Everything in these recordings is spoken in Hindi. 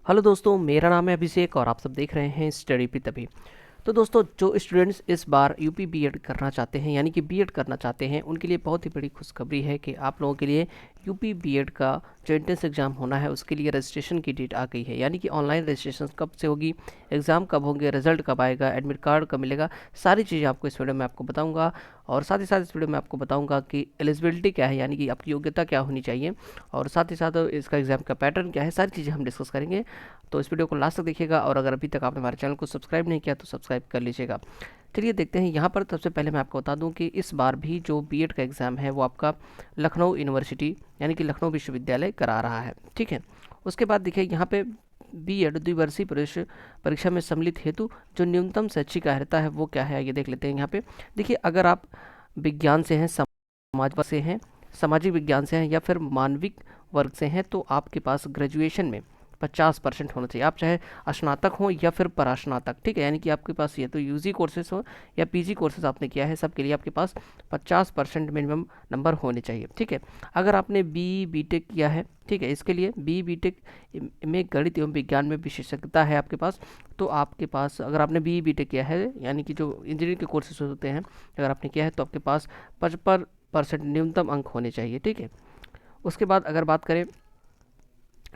हेलो दोस्तों, मेरा नाम है अभिषेक और आप सब देख रहे हैं स्टडी पे तभी। तो दोस्तों, जो स्टूडेंट्स इस बार यूपी बीएड करना चाहते हैं यानी कि बीएड करना चाहते हैं, उनके लिए बहुत ही बड़ी खुशखबरी है कि आप लोगों के लिए यूपी बीएड का जो एंट्रेंस एग्ज़ाम होना है उसके लिए रजिस्ट्रेशन की डेट आ गई है। यानी कि ऑनलाइन रजिस्ट्रेशन कब से होगी, एग्ज़ाम कब होंगे, रिजल्ट कब आएगा, एडमिट कार्ड कब मिलेगा, सारी चीज़ें आपको इस वीडियो में आपको बताऊंगा। और साथ ही साथ इस वीडियो में आपको बताऊंगा कि एलिजिबिलिटी क्या है, यानी कि आपकी योग्यता क्या होनी चाहिए, और साथ ही साथ इसका एग्ज़ाम का पैटर्न क्या है, सारी चीज़ें हम डिस्कस करेंगे। तो इस वीडियो को लास्ट तक देखिएगा और अगर अभी तक आपने हमारे चैनल को सब्सक्राइब नहीं किया तो सब्सक्राइब कर लीजिएगा। चलिए देखते हैं। यहाँ पर सबसे पहले मैं आपको बता दूं कि इस बार भी जो बीएड का एग्ज़ाम है वो आपका लखनऊ यूनिवर्सिटी यानी कि लखनऊ विश्वविद्यालय करा रहा है। ठीक है। उसके बाद देखिए यहाँ पे बीएड द्विवर्षीय प्रवेश परीक्षा में सम्मिलित हेतु जो न्यूनतम शैक्षिक अर्हता है वो क्या है, ये देख लेते हैं। यहाँ पे देखिए, अगर आप विज्ञान से हैं, समाज से हैं, सामाजिक विज्ञान से हैं या फिर मानविक वर्ग से हैं, तो आपके पास ग्रेजुएशन में 50% होना चाहिए। आप चाहे स्नातक हो या फिर परास्नातक, ठीक है, यानी कि आपके पास ये तो यूजी कोर्सेज हो या पीजी कोर्सेज आपने किया है, सबके लिए आपके पास 50% मिनिमम नंबर होने चाहिए। ठीक है। अगर आपने बीटेक किया है, ठीक है, इसके लिए बीटेक में गणित एवं विज्ञान में विशेषज्ञता है आपके पास, तो आपके पास अगर आपने बीटेक किया है यानी कि जो इंजीनियरिंग के कोर्सेज होते हैं, अगर आपने किया है तो आपके पास 55% न्यूनतम अंक होने चाहिए। ठीक है। उसके बाद अगर बात करें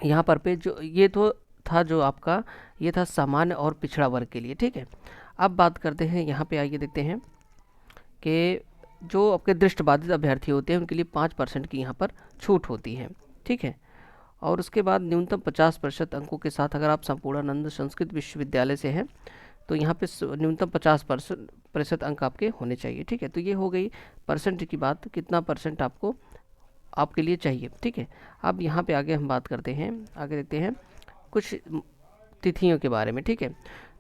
यहाँ पर पे जो ये तो था, जो आपका ये था सामान्य और पिछड़ा वर्ग के लिए। ठीक है। अब बात करते हैं, यहाँ पे आइए देखते हैं कि जो आपके दृष्टिबाधित अभ्यर्थी होते हैं उनके लिए 5% की यहाँ पर छूट होती है। ठीक है। और उसके बाद न्यूनतम 50% अंकों के साथ अगर आप संपूर्णानंद संस्कृत विश्वविद्यालय से हैं तो यहाँ पे न्यूनतम 50% अंक आपके होने चाहिए। ठीक है। तो ये हो गई परसेंट की बात, कितना परसेंट आपको आपके लिए चाहिए। ठीक है। अब यहाँ पे आगे हम बात करते हैं, आगे देखते हैं कुछ तिथियों के बारे में। ठीक है।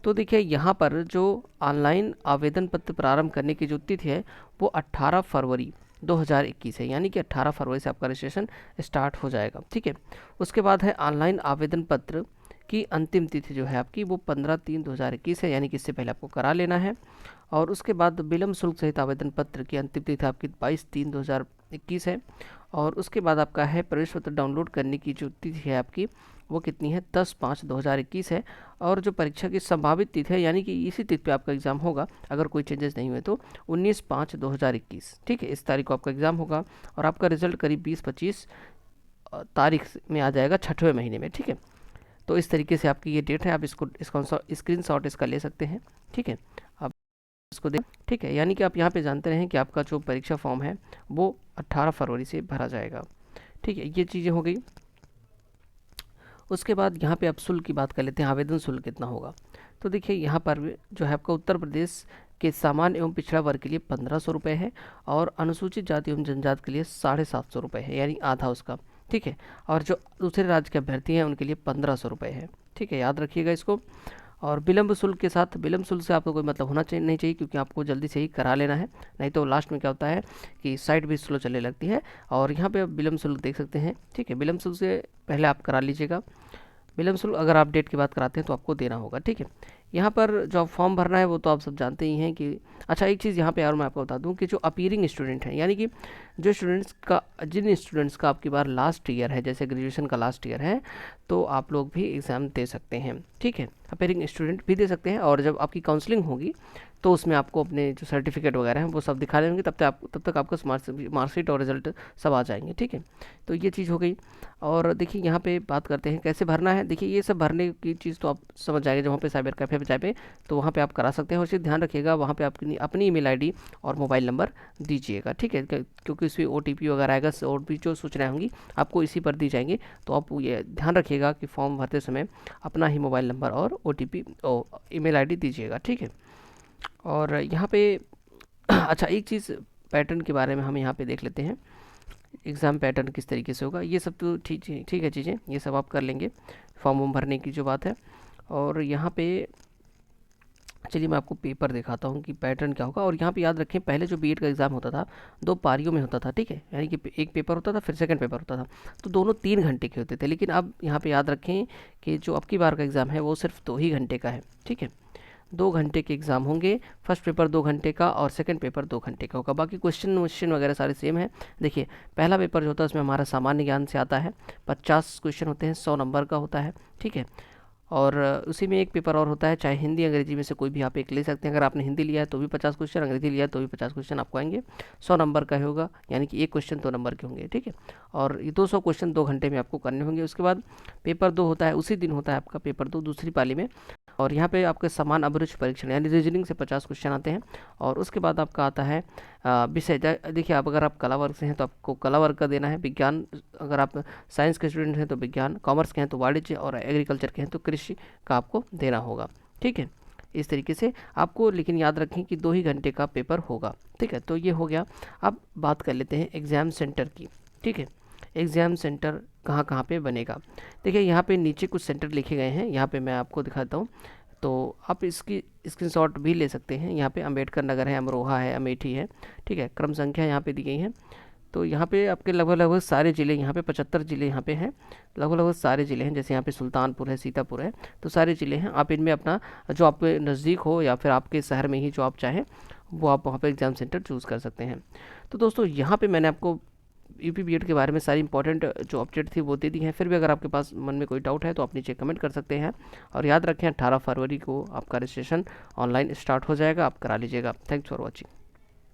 तो देखिए, यहाँ पर जो ऑनलाइन आवेदन पत्र प्रारंभ करने की जो तिथि है वो 18 फरवरी 2021 है, यानी कि 18 फरवरी से आपका रजिस्ट्रेशन स्टार्ट हो जाएगा। ठीक है। उसके बाद है ऑनलाइन आवेदन पत्र की अंतिम तिथि जो है आपकी वो 15/3/2021 है, यानी कि इससे पहले आपको करा लेना है। और उसके बाद विलम्ब शुल्क सहित आवेदन पत्र की अंतिम तिथि आपकी 22/3/2021 है। और उसके बाद आपका है प्रवेश पत्र डाउनलोड करने की जो तिथि है आपकी वो कितनी है, 10/5/2021 है। और जो परीक्षा की संभावित तिथि है, यानी कि इसी तिथि पे आपका एग्ज़ाम होगा अगर कोई चेंजेस नहीं हुए तो 19/5/2021। ठीक है, इस तारीख को आपका एग्ज़ाम होगा और आपका रिजल्ट करीब 20-25 तारीख में आ जाएगा, 6वें महीने में। ठीक है। तो इस तरीके से आपकी ये डेट है, आप इसको स्क्रीन शॉट इसका ले सकते हैं। ठीक है। आप इसको देख, ठीक है, यानी कि आप यहाँ पे जानते रहें कि आपका जो परीक्षा फॉर्म है वो 18 फरवरी से भरा जाएगा। ठीक है, ये चीज़ें हो गई। उसके बाद यहाँ पे आप शुल्क की बात कर लेते हैं, आवेदन शुल्क कितना होगा। तो देखिए, यहाँ पर जो है आपका उत्तर प्रदेश के सामान्य एवं पिछड़ा वर्ग के लिए 1500 रुपये है और अनुसूचित जाति एवं जनजाति के लिए 750 रुपये है, यानी आधा उसका। ठीक है। और जो दूसरे राज्य के अभ्यर्थी हैं उनके लिए 1500 रुपये है। ठीक है, याद रखिएगा इसको। और विलम्ब शुल्क के साथ, विलम्ब शुल्क से आपको कोई मतलब होना चाहिए नहीं चाहिए, क्योंकि आपको जल्दी से ही करा लेना है, नहीं तो लास्ट में क्या होता है कि साइट भी स्लो चलने लगती है। और यहाँ पे आप विलम्ब शुल्क देख सकते हैं। ठीक है, विलम्ब शुल्क से पहले आप करा लीजिएगा। विलम्ब शुल्क अगर आप डेट की बात कराते हैं तो आपको देना होगा। ठीक है। यहाँ पर जो फॉर्म भरना है वो तो आप सब जानते ही हैं कि अच्छा, एक चीज़ यहाँ पे और मैं आपको बता दूँ कि जो अपीयरिंग स्टूडेंट हैं, यानी कि जो जिन स्टूडेंट्स का आपकी बार लास्ट ईयर है, जैसे ग्रेजुएशन का लास्ट ईयर है, तो आप लोग भी एग्ज़ाम दे सकते हैं। ठीक है, अपीयरिंग स्टूडेंट भी दे सकते हैं। और जब आपकी काउंसलिंग होगी तो उसमें आपको अपने जो सर्टिफिकेट वगैरह हैं वो सब दिखा देंगे, तब तक आपका मार्कशीट और रिजल्ट सब आ जाएंगे। ठीक है। तो ये चीज़ हो गई। और देखिए, यहाँ पे बात करते हैं कैसे भरना है। देखिए, ये सब भरने की चीज़ तो आप समझ जाएंगे जब वहाँ पे साइबर कैफे पे जाए तो वहाँ पे आप करा सकते हैं। और इसे ध्यान रखिएगा, वहाँ पे अपनी ईमेल आईडी और मोबाइल नंबर दीजिएगा। ठीक है, क्योंकि इसमें ओटीपी वगैरह आएगा और भी जो सूचनाएं होंगी आपको इसी पर दी जाएंगी। तो आप ये ध्यान रखिएगा कि फॉर्म भरते समय अपना ही मोबाइल नंबर और ओटीपी ईमेल आईडी दीजिएगा। ठीक है। और यहाँ पे अच्छा, एक चीज़ पैटर्न के बारे में हम यहाँ पे देख लेते हैं, एग्ज़ाम पैटर्न किस तरीके से होगा। ये सब तो ठीक ठीक है चीज़ें, ये सब आप कर लेंगे, फॉर्म भरने की जो बात है। और यहाँ पे चलिए मैं आपको पेपर दिखाता हूँ कि पैटर्न क्या होगा। और यहाँ पे याद रखें, पहले जो बीएड का एग्ज़ाम होता था 2 पारियों में होता था। ठीक है, यानी कि एक पेपर होता था फिर सेकंड पेपर होता था, तो दोनों 3 घंटे के होते थे। लेकिन अब यहाँ पे याद रखें कि जो अब की बार का एग्ज़ाम है वो सिर्फ 2 ही घंटे का है। ठीक है, 2 घंटे के एग्ज़ाम होंगे। फर्स्ट पेपर 2 घंटे का और सेकंड पेपर 2 घंटे का होगा। बाकी क्वेश्चन वगैरह सारे सेम है। देखिए, पहला पेपर जो होता है उसमें हमारा सामान्य ज्ञान से आता है, 50 क्वेश्चन होते हैं, 100 नंबर का होता है। ठीक है। और उसी में एक पेपर और होता है, चाहे हिंदी अंग्रेजी में से कोई भी आप एक ले सकते हैं। अगर आपने हिंदी लिया है तो भी 50 क्वेश्चन, अंग्रेजी लिया है तो भी 50 क्वेश्चन आपको आएंगे। 100 नंबर का होगा, यानी कि एक क्वेश्चन 2 नंबर के होंगे, ठीक है। और ये 200 क्वेश्चन 2 घंटे में आपको करने होंगे। उसके बाद पेपर 2 होता है, उसी दिन होता है आपका पेपर 2 दूसरी पाली में। और यहाँ पे आपके समान अभिरुचि परीक्षण यानी रीजनिंग से 50 क्वेश्चन आते हैं। और उसके बाद आपका आता है विषय। देखिए, आप अगर आप कला वर्ग से हैं तो आपको कला वर्ग का देना है। विज्ञान, अगर आप साइंस के स्टूडेंट हैं तो विज्ञान, कॉमर्स के हैं तो वाणिज्य, और एग्रीकल्चर के हैं तो कृषि का आपको देना होगा, ठीक है। इस तरीके से आपको, लेकिन याद रखें कि 2 ही घंटे का पेपर होगा, ठीक है। तो ये हो गया। अब बात कर लेते हैं एग्ज़ाम सेंटर की, ठीक है। एग्ज़ाम सेंटर कहाँ कहाँ पे बनेगा। देखिए, यहाँ पे नीचे कुछ सेंटर लिखे गए हैं, यहाँ पे मैं आपको दिखाता हूँ। तो आप इसकी स्क्रीनशॉट भी ले सकते हैं। यहाँ पे अंबेडकर नगर है, अमरोहा है, अमेठी है, ठीक है। क्रम संख्या यहाँ पे दी गई है। तो यहाँ पे आपके लगभग लगभग सारे ज़िले, यहाँ पे 75 ज़िले यहाँ पे हैं, लगभग लगभग सारे ज़िले हैं। जैसे यहाँ पे सुल्तानपुर है, सीतापुर है, तो सारे ज़िले हैं। आप इनमें अपना जो आपके नज़दीक हो या फिर आपके शहर में ही जो आप चाहें वो आप वहाँ पे एग्ज़ाम सेंटर चूज़ कर सकते हैं। तो दोस्तों, यहाँ पे मैंने आपको यूपी बीएड के बारे में सारी इंपॉर्टेंट जो अपडेट थी वो दे दी हैं। फिर भी अगर आपके पास मन में कोई डाउट है तो आप नीचे कमेंट कर सकते हैं। और याद रखें, 18 फरवरी को आपका रजिस्ट्रेशन ऑनलाइन स्टार्ट हो जाएगा, आप करा लीजिएगा। Thanks for watching.